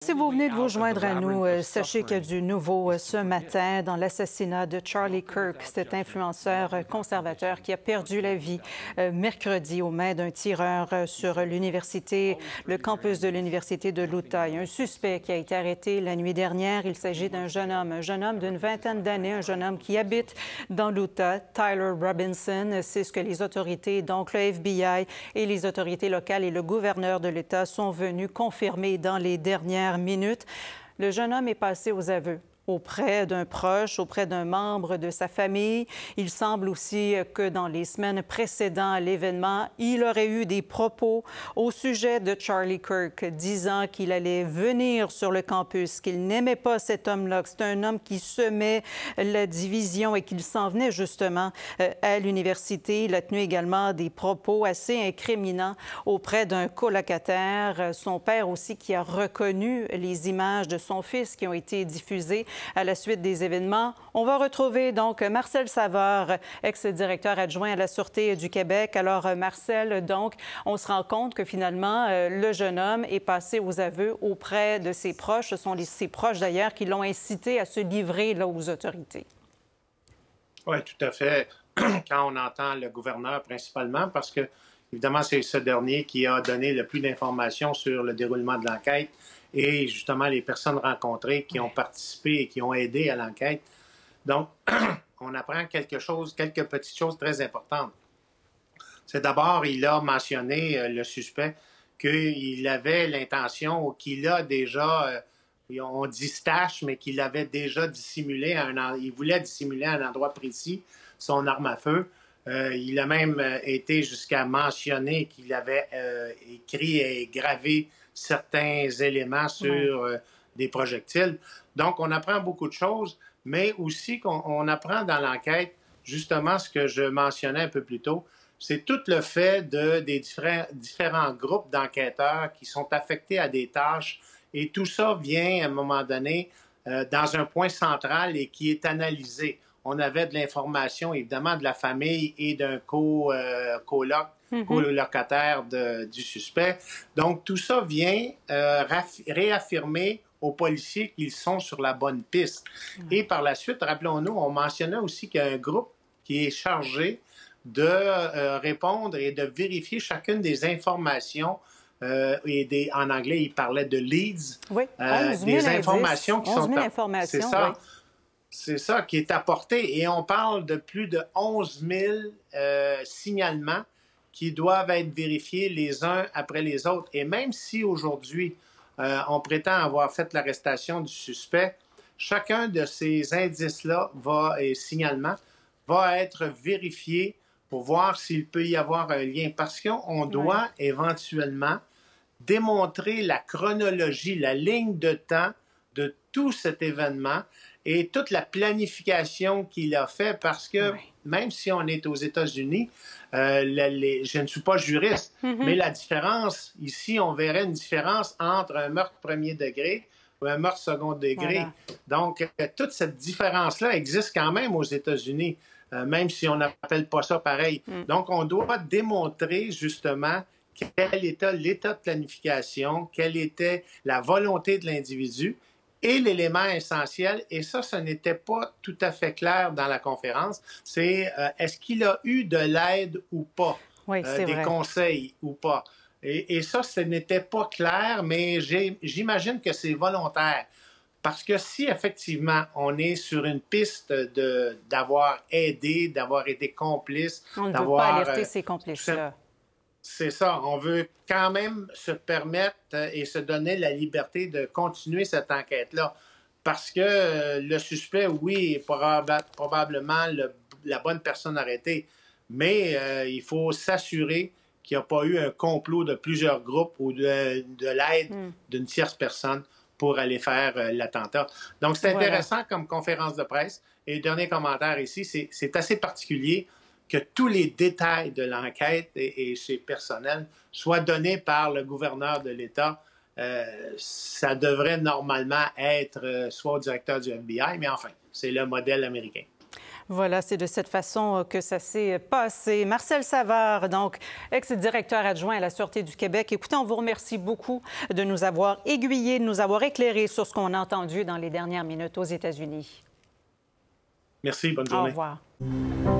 Si vous venez de vous joindre à nous, sachez qu'il y a du nouveau ce matin dans l'assassinat de Charlie Kirk, cet influenceur conservateur qui a perdu la vie mercredi aux mains d'un tireur sur le campus de l'Université de l'Utah. Il y a un suspect qui a été arrêté la nuit dernière. Il s'agit d'un jeune homme d'une vingtaine d'années, un jeune homme qui habite dans l'Utah, Tyler Robinson. C'est ce que les autorités, donc le FBI et les autorités locales et le gouverneur de l'État sont venus confirmer dans les dernières minutes. Le jeune homme est passé aux aveux auprès d'un proche, auprès d'un membre de sa famille. Il semble aussi que dans les semaines précédant l'événement, il aurait eu des propos au sujet de Charlie Kirk, disant qu'il allait venir sur le campus, qu'il n'aimait pas cet homme-là, que c'est un homme qui semait la division et qu'il s'en venait justement à l'université. Il a tenu également des propos assez incriminants auprès d'un colocataire. Son père aussi qui a reconnu les images de son fils qui ont été diffusées à la suite des événements. On va retrouver donc Marcel Savard, ex-directeur adjoint à la Sûreté du Québec. Alors, Marcel, donc, on se rend compte que finalement, le jeune homme est passé aux aveux auprès de ses proches. Ce sont ses proches, d'ailleurs, qui l'ont incité à se livrer là, aux autorités. Oui, tout à fait. Quand on entend le gouverneur principalement, parce que, évidemment, c'est ce dernier qui a donné le plus d'informations sur le déroulement de l'enquête et justement les personnes rencontrées qui ont participé et qui ont aidé à l'enquête. Donc, on apprend quelques petites choses très importantes. C'est d'abord, il a mentionné, le suspect, qu'il avait l'intention ou qu'il a déjà, on dit stash, mais qu'il avait déjà dissimulé, il voulait dissimuler à un endroit précis son arme à feu. Il a même été jusqu'à mentionner qu'il avait écrit et gravé certains éléments sur des projectiles. Donc, on apprend beaucoup de choses, mais aussi qu'on apprend dans l'enquête justement ce que je mentionnais un peu plus tôt, c'est tout le fait des différents groupes d'enquêteurs qui sont affectés à des tâches et tout ça vient à un moment donné dans un point central et qui est analysé. On avait de l'information, évidemment, de la famille et d'un colocataire du suspect. Donc, tout ça vient réaffirmer aux policiers qu'ils sont sur la bonne piste. Et par la suite, rappelons-nous, on mentionnait aussi qu'il y a un groupe qui est chargé de répondre et de vérifier chacune des informations. En anglais, il parlait de leads. Oui, 11 000 des informations qui 11 000 sont... informations, c'est ça. Oui. C'est ça qui est apporté. Et on parle de plus de 11 000 signalements qui doivent être vérifiés les uns après les autres. Et même si aujourd'hui, on prétend avoir fait l'arrestation du suspect, chacun de ces indices-là et signalements va être vérifié pour voir s'il peut y avoir un lien. Parce qu'on doit éventuellement démontrer la chronologie, la ligne de temps de tout cet événement et toute la planification qu'il a fait, parce que même si on est aux États-Unis, je ne suis pas juriste, mais la différence, ici, on verrait une différence entre un meurtre premier degré ou un meurtre second degré. Voilà. Donc, toute cette différence-là existe quand même aux États-Unis, même si on n'appelle pas ça pareil. Donc, on doit démontrer justement quel était l'état de planification, quelle était la volonté de l'individu, et l'élément essentiel, et ça, ce n'était pas tout à fait clair dans la conférence, c'est est-ce qu'il a eu de l'aide ou pas, des conseils ou pas. Et ça, ce n'était pas clair, mais j'imagine que c'est volontaire. Parce que si effectivement on est sur une piste d'avoir aidé, d'avoir été complice, on ne veut pas alerter ces complices-là. C'est ça. On veut quand même se permettre et se donner la liberté de continuer cette enquête-là. Parce que le suspect, oui, est probablement la bonne personne arrêtée. Mais il faut s'assurer qu'il n'y a pas eu un complot de plusieurs groupes ou de l'aide d'une tierce personne pour aller faire l'attentat. Donc, c'est intéressant comme conférence de presse. Et le dernier commentaire ici, c'est assez particulier que tous les détails de l'enquête et ses personnels soient donnés par le gouverneur de l'État. Ça devrait normalement être soit au directeur du FBI, mais enfin, c'est le modèle américain. Voilà, c'est de cette façon que ça s'est passé. Marcel Savard, donc ex-directeur adjoint à la Sûreté du Québec. Écoutez, on vous remercie beaucoup de nous avoir aiguillés, de nous avoir éclairés sur ce qu'on a entendu dans les dernières minutes aux États-Unis. Merci, bonne journée. Au revoir.